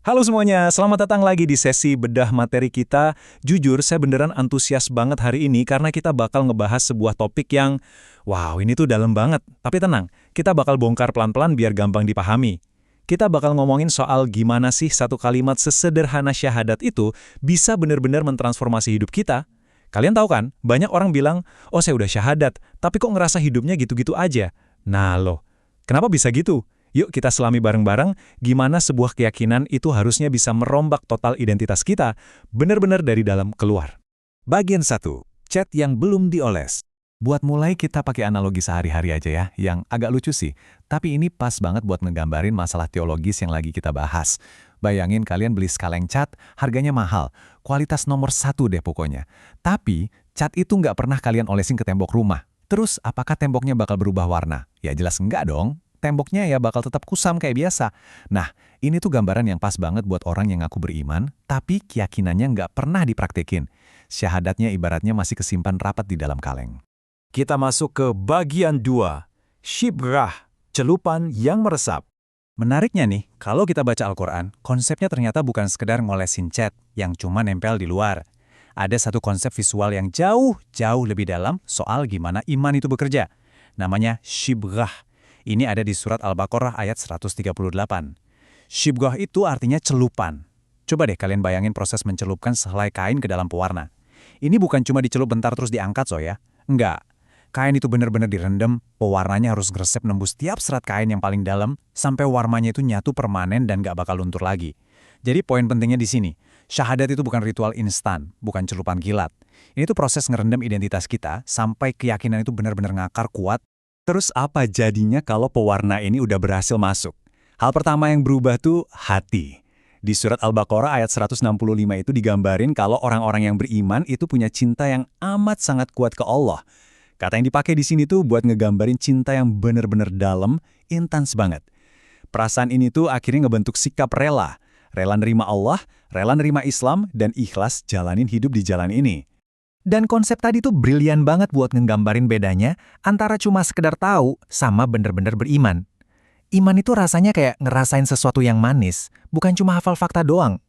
Halo semuanya, selamat datang lagi di sesi bedah materi kita. Jujur, saya beneran antusias banget hari ini karena kita bakal ngebahas sebuah topik yang, wow, ini tuh dalam banget. Tapi tenang, kita bakal bongkar pelan-pelan biar gampang dipahami. Kita bakal ngomongin soal gimana sih satu kalimat sesederhana syahadat itu bisa bener-bener mentransformasi hidup kita. Kalian tahu kan, banyak orang bilang, oh saya udah syahadat, tapi kok ngerasa hidupnya gitu-gitu aja. Nah loh, kenapa bisa gitu? Yuk kita selami bareng-bareng gimana sebuah keyakinan itu harusnya bisa merombak total identitas kita, benar-benar dari dalam keluar. Bagian 1. Cat yang belum dioles. Buat mulai kita pakai analogi sehari-hari aja ya, yang agak lucu sih. Tapi ini pas banget buat ngegambarin masalah teologis yang lagi kita bahas. Bayangin kalian beli sekaleng cat, harganya mahal. Kualitas nomor 1 deh pokoknya. Tapi, cat itu nggak pernah kalian olesin ke tembok rumah. Terus, apakah temboknya bakal berubah warna? Ya jelas enggak dong. Temboknya ya bakal tetap kusam kayak biasa. Nah, ini tuh gambaran yang pas banget buat orang yang ngaku beriman, tapi keyakinannya nggak pernah dipraktekin. Syahadatnya ibaratnya masih kesimpan rapat di dalam kaleng. Kita masuk ke bagian 2, Shibrah, celupan yang meresap. Menariknya nih, kalau kita baca Al-Quran, konsepnya ternyata bukan sekedar ngolesin cat yang cuma nempel di luar. Ada satu konsep visual yang jauh lebih dalam soal gimana iman itu bekerja. Namanya Shibrah. Ini ada di surat Al-Baqarah ayat 138. Shibghah itu artinya celupan. Coba deh kalian bayangin proses mencelupkan sehelai kain ke dalam pewarna. Ini bukan cuma dicelup bentar terus diangkat ya. Enggak. Kain itu benar-benar direndam, pewarnanya harus ngeresep nembus tiap serat kain yang paling dalam, sampai warnanya itu nyatu permanen dan gak bakal luntur lagi. Jadi poin pentingnya di sini, syahadat itu bukan ritual instan, bukan celupan kilat. Ini tuh proses ngerendam identitas kita, sampai keyakinan itu benar-benar ngakar kuat. Terus apa jadinya kalau pewarna ini udah berhasil masuk? Hal pertama yang berubah tuh hati. Di surat Al-Baqarah ayat 165 itu digambarin kalau orang-orang yang beriman itu punya cinta yang amat sangat kuat ke Allah. Kata yang dipakai di sini tuh buat ngegambarin cinta yang bener-bener dalam, intens banget. Perasaan ini tuh akhirnya ngebentuk sikap rela. Rela nerima Allah, rela nerima Islam, dan ikhlas jalanin hidup di jalan ini. Dan konsep tadi tuh brilian banget buat ngegambarin bedanya antara cuma sekedar tahu sama bener-bener beriman. Iman itu rasanya kayak ngerasain sesuatu yang manis, bukan cuma hafal fakta doang.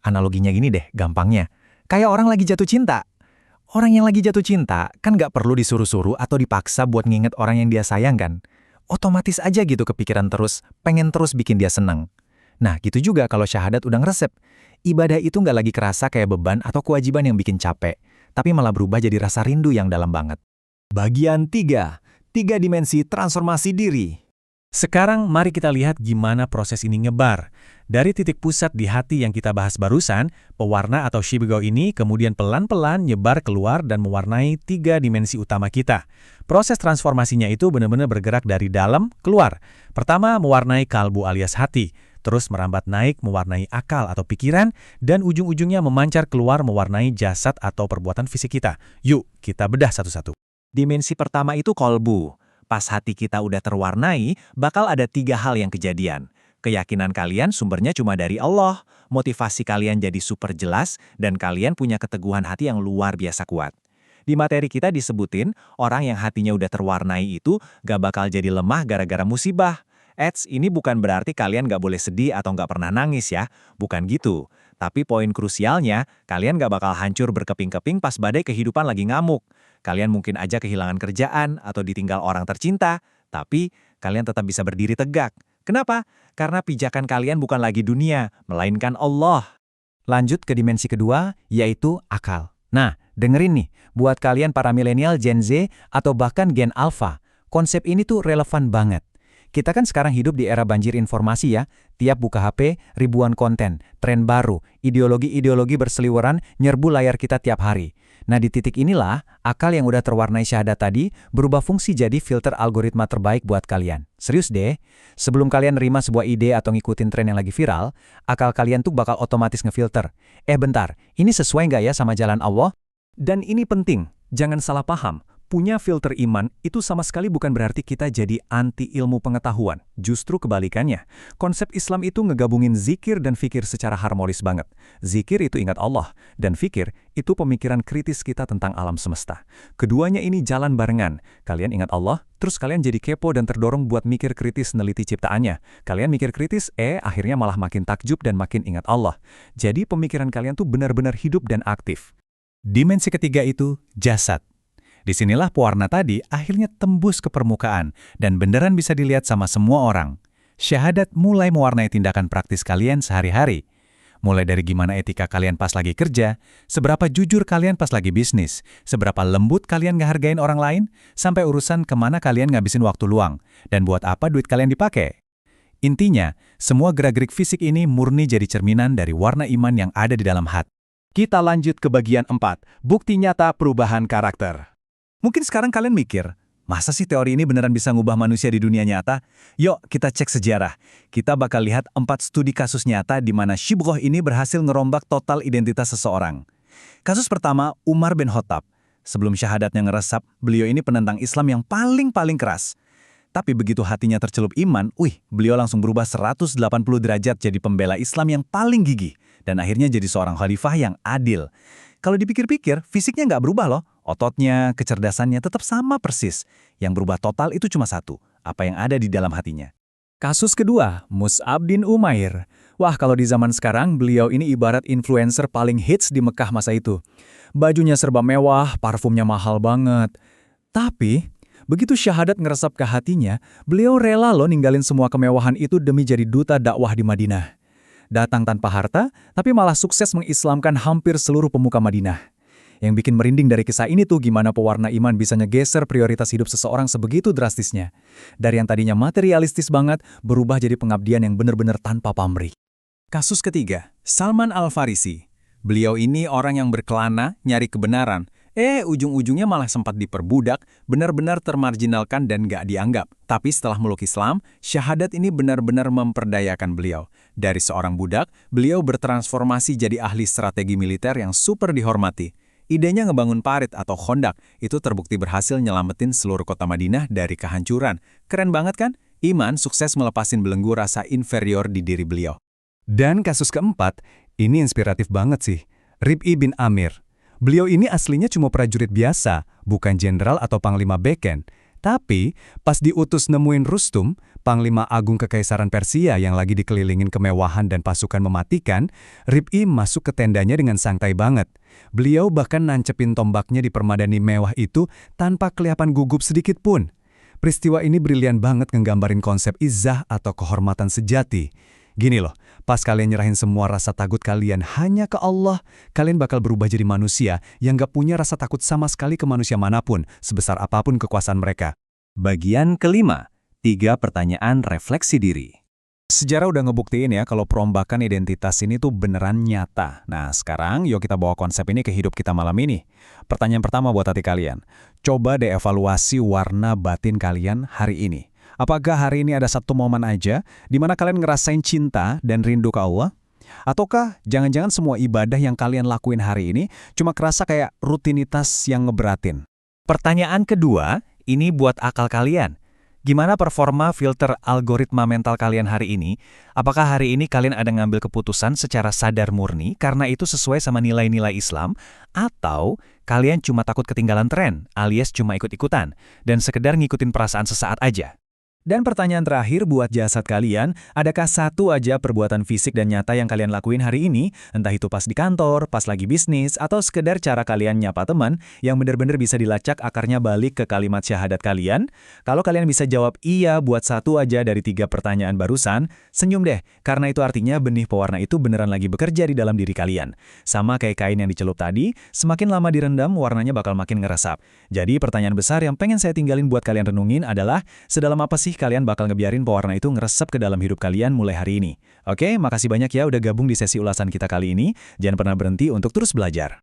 Analoginya gini deh, gampangnya. Kayak orang lagi jatuh cinta. Orang yang lagi jatuh cinta kan nggak perlu disuruh-suruh atau dipaksa buat nginget orang yang dia sayang kan. Otomatis aja gitu kepikiran terus, pengen terus bikin dia senang. Nah gitu juga kalau syahadat udah ngeresep. Ibadah itu nggak lagi kerasa kayak beban atau kewajiban yang bikin capek, tapi malah berubah jadi rasa rindu yang dalam banget. Bagian 3, 3 dimensi transformasi diri. Sekarang mari kita lihat gimana proses ini nyebar. Dari titik pusat di hati yang kita bahas barusan, pewarna atau Shibghah ini kemudian pelan-pelan nyebar keluar dan mewarnai 3 dimensi utama kita. Proses transformasinya itu benar-benar bergerak dari dalam keluar. Pertama, mewarnai kalbu alias hati. Terus merambat naik mewarnai akal atau pikiran, dan ujung-ujungnya memancar keluar mewarnai jasad atau perbuatan fisik kita. Yuk, kita bedah satu-satu. Dimensi pertama itu kolbu. Pas hati kita udah terwarnai, bakal ada 3 hal yang kejadian. Keyakinan kalian sumbernya cuma dari Allah, motivasi kalian jadi super jelas, dan kalian punya keteguhan hati yang luar biasa kuat. Di materi kita disebutin, orang yang hatinya udah terwarnai itu gak bakal jadi lemah gara-gara musibah. Ini bukan berarti kalian gak boleh sedih atau gak pernah nangis ya, bukan gitu. Tapi poin krusialnya, kalian gak bakal hancur berkeping-keping pas badai kehidupan lagi ngamuk. Kalian mungkin aja kehilangan kerjaan atau ditinggal orang tercinta, tapi kalian tetap bisa berdiri tegak. Kenapa? Karena pijakan kalian bukan lagi dunia, melainkan Allah. Lanjut ke dimensi kedua, yaitu akal. Nah, dengerin nih, buat kalian para milenial Gen Z atau bahkan Gen Alpha, konsep ini tuh relevan banget. Kita kan sekarang hidup di era banjir informasi ya, tiap buka HP, ribuan konten, tren baru, ideologi-ideologi berseliweran nyerbu layar kita tiap hari. Nah di titik inilah, akal yang udah terwarnai syahadat tadi berubah fungsi jadi filter algoritma terbaik buat kalian. Serius deh, sebelum kalian nerima sebuah ide atau ngikutin tren yang lagi viral, akal kalian tuh bakal otomatis ngefilter. Bentar, ini sesuai nggak ya sama jalan Allah? Dan ini penting, jangan salah paham. Punya filter iman itu sama sekali bukan berarti kita jadi anti ilmu pengetahuan. Justru kebalikannya. Konsep Islam itu ngegabungin zikir dan fikir secara harmonis banget. Zikir itu ingat Allah, dan fikir itu pemikiran kritis kita tentang alam semesta. Keduanya ini jalan barengan. Kalian ingat Allah, terus kalian jadi kepo dan terdorong buat mikir kritis neliti ciptaannya. Kalian mikir kritis, akhirnya malah makin takjub dan makin ingat Allah. Jadi pemikiran kalian tuh benar-benar hidup dan aktif. Dimensi ketiga itu jasad. Disinilah pewarna tadi akhirnya tembus ke permukaan dan beneran bisa dilihat sama semua orang. Syahadat mulai mewarnai tindakan praktis kalian sehari-hari. Mulai dari gimana etika kalian pas lagi kerja, seberapa jujur kalian pas lagi bisnis, seberapa lembut kalian ngehargain orang lain, sampai urusan kemana kalian ngabisin waktu luang, dan buat apa duit kalian dipakai. Intinya, semua gerak-gerik fisik ini murni jadi cerminan dari warna iman yang ada di dalam hati. Kita lanjut ke bagian 4, bukti nyata perubahan karakter. Mungkin sekarang kalian mikir, masa sih teori ini beneran bisa ngubah manusia di dunia nyata? Yuk, kita cek sejarah. Kita bakal lihat 4 studi kasus nyata di mana Shibghoh ini berhasil ngerombak total identitas seseorang. Kasus pertama, Umar bin Khattab. Sebelum syahadatnya ngeresap, beliau ini penentang Islam yang paling keras. Tapi begitu hatinya tercelup iman, beliau langsung berubah 180 derajat jadi pembela Islam yang paling gigih. Dan akhirnya jadi seorang khalifah yang adil. Kalau dipikir-pikir, fisiknya nggak berubah loh. Ototnya, kecerdasannya tetap sama persis. Yang berubah total itu cuma satu, apa yang ada di dalam hatinya. Kasus kedua, Mus'ab bin Umair. Wah, kalau di zaman sekarang, beliau ini ibarat influencer paling hits di Mekah masa itu. Bajunya serba mewah, parfumnya mahal banget. Tapi, begitu syahadat ngeresap ke hatinya, beliau rela loh ninggalin semua kemewahan itu demi jadi duta dakwah di Madinah. Datang tanpa harta, tapi malah sukses mengislamkan hampir seluruh pemuka Madinah. Yang bikin merinding dari kisah ini tuh gimana pewarna iman bisa ngegeser prioritas hidup seseorang sebegitu drastisnya. Dari yang tadinya materialistis banget, berubah jadi pengabdian yang benar-benar tanpa pamrih. Kasus ketiga, Salman Al-Farisi. Beliau ini orang yang berkelana, nyari kebenaran. Ujung-ujungnya malah sempat diperbudak, benar-benar termarginalkan dan gak dianggap. Tapi setelah meluk Islam, syahadat ini benar-benar memperdayakan beliau. Dari seorang budak, beliau bertransformasi jadi ahli strategi militer yang super dihormati. Idenya ngebangun parit atau khondak, itu terbukti berhasil nyelamatin seluruh kota Madinah dari kehancuran. Keren banget kan? Iman sukses melepasin belenggu rasa inferior di diri beliau. Dan kasus keempat, ini inspiratif banget sih. Rib'i bin Amir. Beliau ini aslinya cuma prajurit biasa, bukan jenderal atau panglima beken. Tapi, pas diutus nemuin Rustum, Panglima Agung Kekaisaran Persia yang lagi dikelilingin kemewahan dan pasukan mematikan, Rib'i masuk ke tendanya dengan santai banget. Beliau bahkan nancepin tombaknya di permadani mewah itu tanpa kelihatan gugup sedikit pun. Peristiwa ini brilian banget nggambarin konsep izzah atau kehormatan sejati. Gini loh, pas kalian nyerahin semua rasa takut kalian hanya ke Allah, kalian bakal berubah jadi manusia yang gak punya rasa takut sama sekali ke manusia manapun, sebesar apapun kekuasaan mereka. Bagian kelima, 3 pertanyaan refleksi diri. Sejarah udah ngebuktiin ya kalau perombakan identitas ini tuh beneran nyata. Nah sekarang yuk kita bawa konsep ini ke hidup kita malam ini. Pertanyaan pertama buat hati kalian. Coba deh evaluasi warna batin kalian hari ini. Apakah hari ini ada satu momen aja di mana kalian ngerasain cinta dan rindu ke Allah? Ataukah jangan-jangan semua ibadah yang kalian lakuin hari ini cuma kerasa kayak rutinitas yang ngeberatin? Pertanyaan kedua, ini buat akal kalian. Gimana performa filter algoritma mental kalian hari ini? Apakah hari ini kalian ada ngambil keputusan secara sadar murni karena itu sesuai sama nilai-nilai Islam? Atau kalian cuma takut ketinggalan tren alias cuma ikut-ikutan dan sekedar ngikutin perasaan sesaat aja? Dan pertanyaan terakhir buat jasad kalian, adakah satu aja perbuatan fisik dan nyata yang kalian lakuin hari ini, entah itu pas di kantor, pas lagi bisnis, atau sekedar cara kalian nyapa teman, yang benar-benar bisa dilacak akarnya balik ke kalimat syahadat kalian? Kalau kalian bisa jawab iya buat satu aja dari 3 pertanyaan barusan, senyum deh, karena itu artinya benih pewarna itu beneran lagi bekerja di dalam diri kalian. Sama kayak kain yang dicelup tadi, semakin lama direndam, warnanya bakal makin ngeresap. Jadi pertanyaan besar yang pengen saya tinggalin buat kalian renungin adalah, sedalam apa sih kalian bakal ngebiarin pewarna itu ngeresep ke dalam hidup kalian mulai hari ini? Oke, makasih banyak ya udah gabung di sesi ulasan kita kali ini. Jangan pernah berhenti untuk terus belajar.